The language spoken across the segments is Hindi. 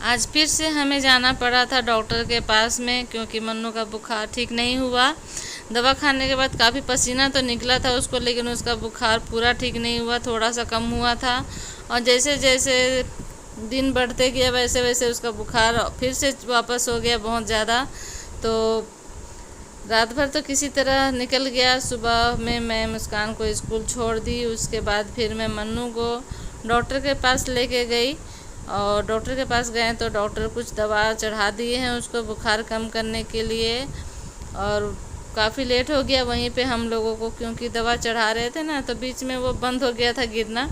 आज फिर से हमें जाना पड़ा था डॉक्टर के पास में, क्योंकि मन्नू का बुखार ठीक नहीं हुआ। दवा खाने के बाद काफ़ी पसीना तो निकला था उसको, लेकिन उसका बुखार पूरा ठीक नहीं हुआ, थोड़ा सा कम हुआ था। और जैसे जैसे दिन बढ़ते गया वैसे वैसे उसका बुखार फिर से वापस हो गया बहुत ज़्यादा। तो रात भर तो किसी तरह निकल गया। सुबह में मैं मुस्कान को स्कूल छोड़ दी, उसके बाद फिर मैं मन्नू को डॉक्टर के पास लेके गई। और डॉक्टर के पास गए तो डॉक्टर कुछ दवा चढ़ा दिए हैं उसको बुखार कम करने के लिए। और काफ़ी लेट हो गया वहीं पे हम लोगों को, क्योंकि दवा चढ़ा रहे थे ना, तो बीच में वो बंद हो गया था गिरना।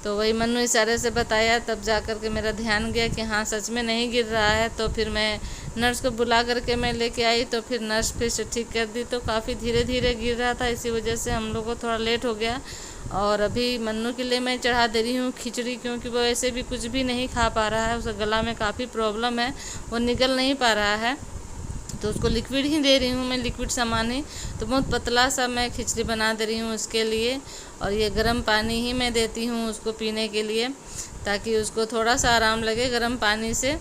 तो वही मन्नू इशारे से बताया, तब जा कर के मेरा ध्यान गया कि हाँ सच में नहीं गिर रहा है। तो फिर मैं नर्स को बुला करके मैं लेके आई, तो फिर नर्स फिर से ठीक कर दी। तो काफ़ी धीरे धीरे गिर रहा था, इसी वजह से हम लोग को थोड़ा लेट हो गया। और अभी मन्नू के लिए मैं चढ़ा दे रही हूँ खिचड़ी, क्योंकि वो ऐसे भी कुछ भी नहीं खा पा रहा है, उसका गला में काफ़ी प्रॉब्लम है, वो निकल नहीं पा रहा है। तो उसको लिक्विड ही दे रही हूँ मैं, लिक्विड सामान ही। तो बहुत पतला सा मैं खिचड़ी बना दे रही हूँ उसके लिए। और ये गर्म पानी ही मैं देती हूँ उसको पीने के लिए, ताकि उसको थोड़ा सा आराम लगे गर्म पानी से।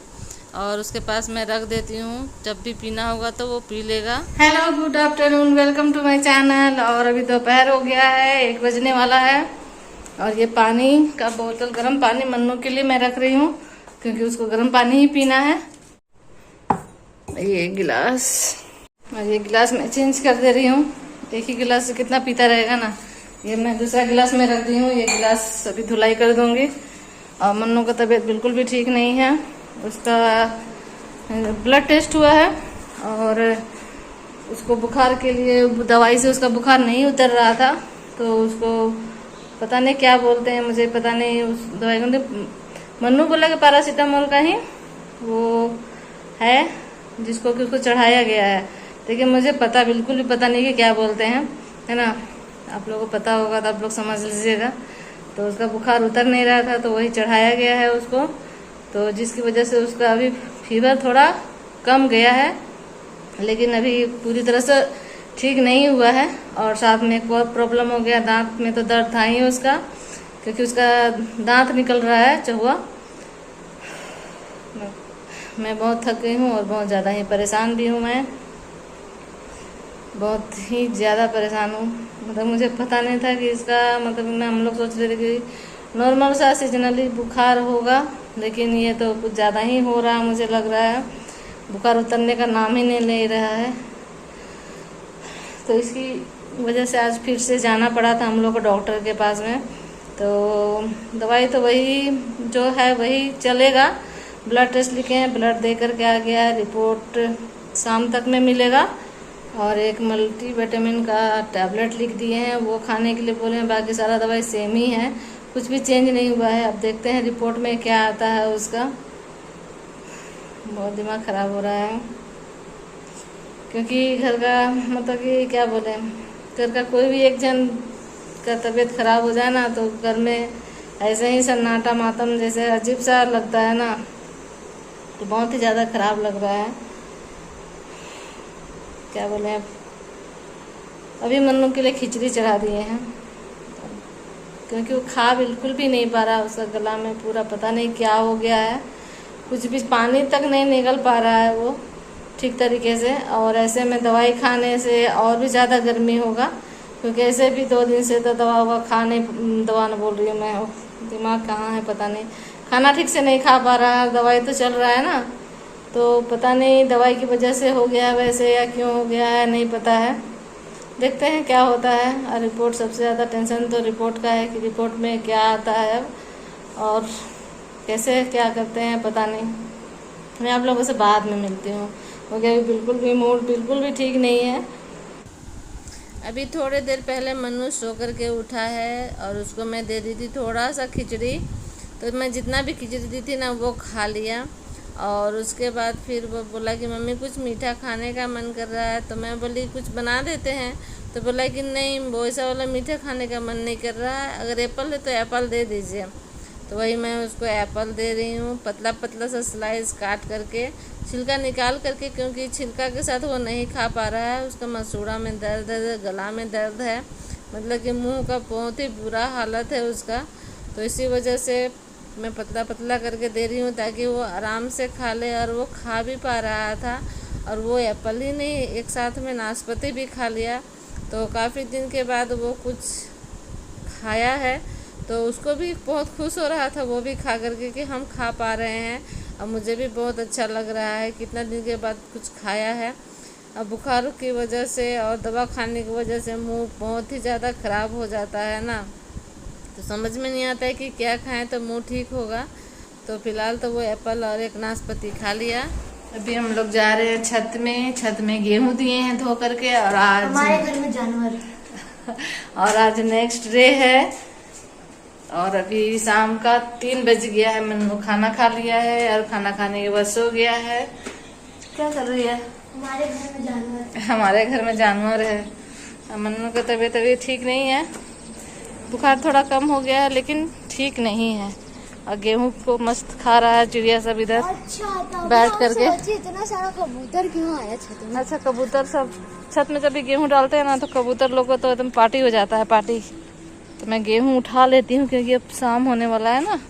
और उसके पास मैं रख देती हूँ, जब भी पीना होगा तो वो पी लेगा। Hello, good afternoon, welcome to my channel. और अभी दोपहर हो गया है, 1 बजने वाला है। और ये पानी का बोतल, गर्म पानी मन्नू के लिए मैं रख रही हूँ, क्योंकि उसको गर्म पानी ही पीना है। ये गिलास, और ये गिलास मैं चेंज कर दे रही हूँ, एक ही गिलास से कितना पीता रहेगा ना। ये मैं दूसरा गिलास में रख दी हूँ, ये गिलास अभी धुलाई कर दूंगी। और मन्नू का तबीयत बिल्कुल भी ठीक नहीं है, उसका ब्लड टेस्ट हुआ है और उसको बुखार के लिए दवाई से उसका बुखार नहीं उतर रहा था। तो उसको पता नहीं क्या बोलते हैं, मुझे पता नहीं। उस दवाई को मन्नू बोला कि पैरासीटामोल का ही वो है, जिसको कि उसको चढ़ाया गया है। लेकिन मुझे पता बिल्कुल भी पता नहीं कि क्या बोलते हैं, है ना। आप लोगों को पता होगा तो आप लोग समझ लीजिएगा। तो उसका बुखार उतर नहीं रहा था, तो वही चढ़ाया गया है उसको। तो जिसकी वजह से उसका अभी फीवर थोड़ा कम गया है, लेकिन अभी पूरी तरह से ठीक नहीं हुआ है। और साथ में एक और प्रॉब्लम हो गया, दांत में तो दर्द था ही उसका, क्योंकि उसका दांत निकल रहा है चहुआ। मैं बहुत थक गई हूँ और बहुत ज़्यादा ही परेशान भी हूँ, मैं बहुत ही ज़्यादा परेशान हूँ। मतलब मुझे पता नहीं था कि इसका मतलब, हम लोग सोच रहे थे कि नॉर्मल सा सीजनली बुखार होगा, लेकिन ये तो कुछ ज़्यादा ही हो रहा है, मुझे लग रहा है। बुखार उतरने का नाम ही नहीं ले रहा है। तो इसकी वजह से आज फिर से जाना पड़ा था हम लोग को डॉक्टर के पास में। तो दवाई तो वही जो है वही चलेगा। ब्लड टेस्ट लिखे हैं, ब्लड दे करके आ गया है, रिपोर्ट शाम तक में मिलेगा। और एक मल्टीविटामिन का टैबलेट लिख दिए हैं, वो खाने के लिए बोले हैं। बाकी सारा दवाई सेम ही है, कुछ भी चेंज नहीं हुआ है। अब देखते हैं रिपोर्ट में क्या आता है उसका। बहुत दिमाग ख़राब हो रहा है, क्योंकि घर का मतलब कि क्या बोले, घर का कोई भी एक जन का तबीयत ख़राब हो जाए ना, तो घर में ऐसे ही सन्नाटा मातम जैसे अजीब सा लगता है ना। तो बहुत ही ज़्यादा ख़राब लग रहा है, क्या बोले। अभी मन्नू के लिए खिचड़ी चढ़ा दिए हैं, क्योंकि वो खा बिल्कुल भी नहीं पा रहा। उसका गला में पूरा पता नहीं क्या हो गया है, कुछ भी पानी तक नहीं निकल पा रहा है वो ठीक तरीके से। और ऐसे में दवाई खाने से और भी ज़्यादा गर्मी होगा, क्योंकि ऐसे भी 2 दिन से तो दवा खाने, दवा न बोल रही हूँ मैं, दिमाग कहाँ है पता नहीं। खाना ठीक से नहीं खा पा रहा है, दवाई तो चल रहा है ना। तो पता नहीं दवाई की वजह से हो गया है वैसे, या क्यों हो गया है नहीं पता है। देखते हैं क्या होता है। और रिपोर्ट, सबसे ज़्यादा टेंशन तो रिपोर्ट का है कि रिपोर्ट में क्या आता है अब, और कैसे क्या करते हैं पता नहीं। मैं आप लोगों से बाद में मिलती हूँ, क्योंकि अभी बिल्कुल भी मूड बिल्कुल भी ठीक नहीं है। अभी थोड़ी देर पहले मन्नू सो कर के उठा है, और उसको मैं दे दी थी थोड़ा सा खिचड़ी। तो मैं जितना भी खिचड़ी दी थी ना वो खा लिया। और उसके बाद फिर वो बोला कि मम्मी कुछ मीठा खाने का मन कर रहा है। तो मैं बोली कुछ बना देते हैं। तो बोला कि नहीं, वो ऐसा वाला मीठा खाने का मन नहीं कर रहा है, अगर एप्पल है तो एप्पल दे दीजिए। तो वही मैं उसको एप्पल दे रही हूँ, पतला पतला सा स्लाइस काट करके, छिलका निकाल करके, क्योंकि छिलका के साथ वो नहीं खा पा रहा है। उसका मसूड़ा में दर्द है, गला में दर्द है, मतलब कि मुंह का बहुत ही बुरा हालत है उसका। तो इसी वजह से मैं पतला पतला करके दे रही हूँ ताकि वो आराम से खा ले। और वो खा भी पा रहा था, और वो एप्पल ही नहीं, एक साथ में नाशपाती भी खा लिया। तो काफ़ी दिन के बाद वो कुछ खाया है, तो उसको भी बहुत खुश हो रहा था वो भी खा करके कि हम खा पा रहे हैं। अब मुझे भी बहुत अच्छा लग रहा है, कितना दिन के बाद कुछ खाया है। अब बुखार की वजह से और दवा खाने की वजह से मुंह बहुत ही ज़्यादा ख़राब हो जाता है ना, तो समझ में नहीं आता है कि क्या खाएं तो मुंह ठीक होगा। तो फिलहाल तो वो एप्पल और एक नाशपाती खा लिया। अभी हम लोग जा रहे हैं छत में गेहूं दिए हैं धो करके, और आज हमारे घर में जानवर और आज नेक्स्ट डे है। और अभी शाम का 3 बज गया है। मन्नू खाना खा लिया है और खाना खाने के बाद सो गया है। क्या कर रही है? हमारे घर में जानवर हमारे घर में जानवर है। मन्नू का तबीयत अभी ठीक नहीं है, बुखार थोड़ा कम हो गया है लेकिन ठीक नहीं है। और गेहूं को मस्त खा रहा है चिड़िया सब इधर बैठ करके। इतना सारा कबूतर क्यों आया छत में? अच्छा, कबूतर सब छत में जब भी गेहूं डालते हैं ना तो कबूतर लोग को तो एकदम पार्टी हो जाता है, पार्टी। तो मैं गेहूं उठा लेती हूँ क्योंकि अब शाम होने वाला है ना।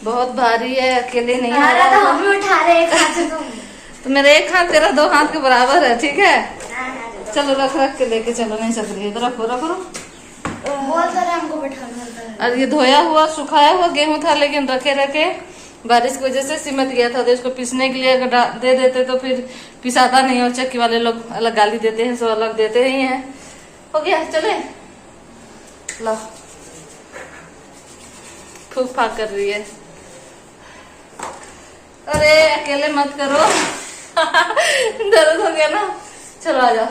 बहुत भारी है, अकेले नहीं आ रहा तो हम भी उठा रहे हैं, एक हाथ से तो मेरा एक हाथ तेरा 2 हाथ के बराबर है, ठीक है। चलो रख के लेके चलो, नहीं सक रही है तो रखो। बहुत सारे हमको बैठाना। और ये धोया हुआ सुखाया हुआ गेहूं था, लेकिन रखे बारिश की वजह से सिमट गया था। तो इसको पीसने के लिए अगर दे देते तो फिर पिसाता नहीं, और चक्की वाले लोग अलग गाली देते हैं, सो अलग देते ही हैं। हो गया, चले लो। फूक फाक कर रही है। अरे अकेले मत करो दर्द हो गया ना। चलो आ जाओ।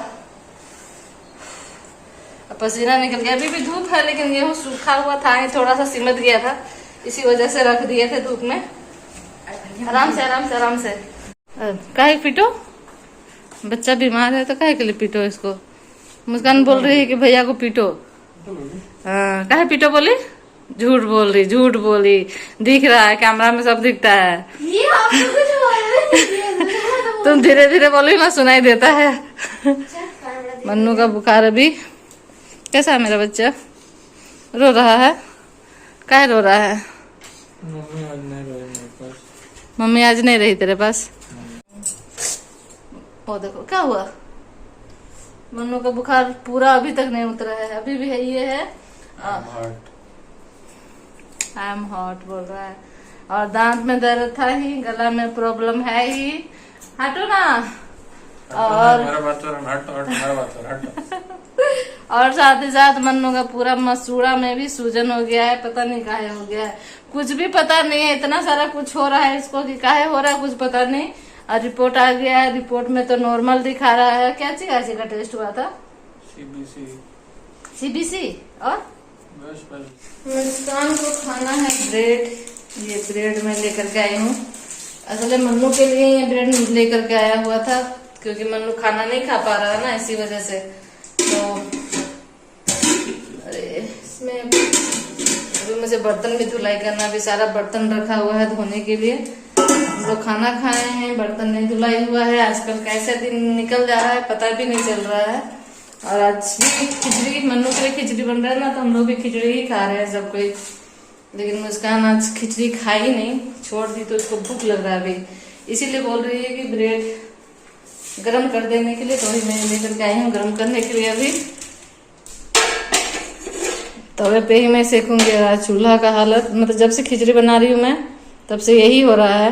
पसीना निकल गया। अभी भी धूप है लेकिन गेहूं सूखा हुआ था, थोड़ा सा सिमट गया था, इसी वजह से रख दिए थे धूप में। आराम से। काहे पीटो? बच्चा बीमार है तो काहे के लिए पीटो इसको? मुस्कान बोल रही है कि भैया को पीटो। काहे पीटो बोली? झूठ बोल रही। दिख रहा है, कैमरा में सब दिखता है। ये आपको कुछ बोल तुम धीरे धीरे बोली ना, सुनाई देता है। मन्नू का बुखार अभी कैसा है? मेरा बच्चा रो रहा है। काहे रो रहा है? मम्मी आज नहीं रही तेरे पास। ओ देखो क्या हुआ, मन्नू का बुखार पूरा अभी तक नहीं उतरा है, अभी भी है। ये है आई एम हॉट बोल रहा है। और दांत में दर्द था ही, गला में प्रॉब्लम है ही। हटो ना। और साथ ही साथ मन्नू का पूरा मसूड़ा में भी सूजन हो गया है, पता नहीं काहे हो गया है, कुछ भी पता नहीं है। इतना सारा कुछ हो रहा है इसको कि काहे हो रहा है कुछ पता नहीं। और रिपोर्ट आ गया है, रिपोर्ट में तो नॉर्मल दिखा रहा है। क्या चीज का टेस्ट हुआ था? सीबीसी। और मुस्कान को खाना है ब्रेड। ये ब्रेड में लेकर के आई हूँ। असल मन्नू के लिए ये ब्रेड लेकर के आया हुआ था क्योंकि मन्नू खाना नहीं खा पा रहा ना, इसी वजह से। तो अरे इसमें अभी मुझे बर्तन भी धुलाई करना, भी सारा बर्तन रखा हुआ है धोने के लिए। हम लोग खाना खाए हैं, बर्तन नहीं धुलाई हुआ है। आजकल कैसे दिन निकल जा रहा है पता भी नहीं चल रहा है। और आज भी खिचड़ी, मन्नू के लिए खिचड़ी बन रहा है ना, तो हम लोग भी खिचड़ी ही खा रहे हैं सब कोई। लेकिन मुस्कान आज खिचड़ी खाई नहीं, छोड़ दी, तो उसको भूख लग रहा है अभी, इसीलिए बोल रही है कि ब्रेड गरम कर देने के लिए। तो वही मैं लेकर के आई हूँ गरम करने के लिए। अभी तवे पे ही मैं सेकूंगी। आज चूल्हा का हालत, मतलब जब से खिचड़ी बना रही हूँ मैं तब से यही हो रहा है,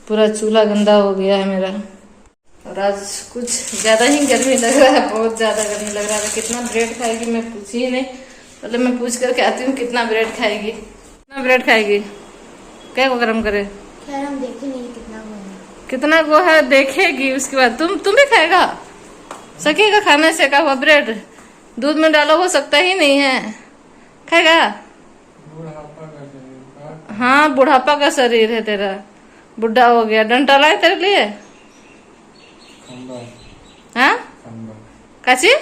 पूरा चूल्हा गंदा हो गया है मेरा। और आज कुछ ज्यादा ही गर्मी लग रहा है, बहुत ज्यादा गर्मी लग रहा है। कितना ब्रेड खाएगी मैं पूछी ही नहीं, मतलब मैं पूछ करके आती हूँ कितना ब्रेड खाएगी। कितना ब्रेड खाएगी? क्या को गरम करे? खैर हम देखे नहीं कितना गो है, देखेगी उसके बाद। तुम भी खाएगा? सकेगा खाने सेका हुआ ब्रेड? दूध में डाला हो सकता ही नहीं है। खाएगा? बुढ़ापा का शरीर का। हाँ, बुढ़ापा का शरीर है तेरा, बुढ़ा हो गया। डंडा लाए तेरे लिए? खंबा। हाँ, खंबा। काची?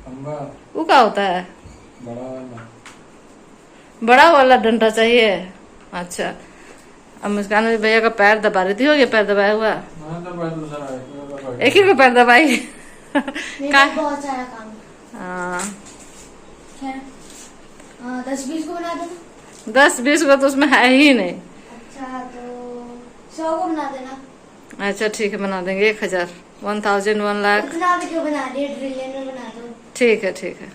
खंबा वो क्या होता है? बड़ा वाला। बड़ा वाला डंडा चाहिए। अच्छा, अब मुस्कान भी भैया का पैर दबा रही थी। हो गया पैर दबाया हुआ? मैं तो भाई दूसरा है। एक ही को पैर दबाई। मेरे का? पास बहुत सारा काम है। हाँ, खैर, 10-20 को बना देना। 10-20 को तो उसमें है ही नहीं। अच्छा, तो 100 को बना देना। अच्छा ठीक है, बना देंगे। 1000, 1000, 1 लाख। इतना भी क्यों बना रही है? ट्रिलियन में बना दो। ठीक है, ठीक है।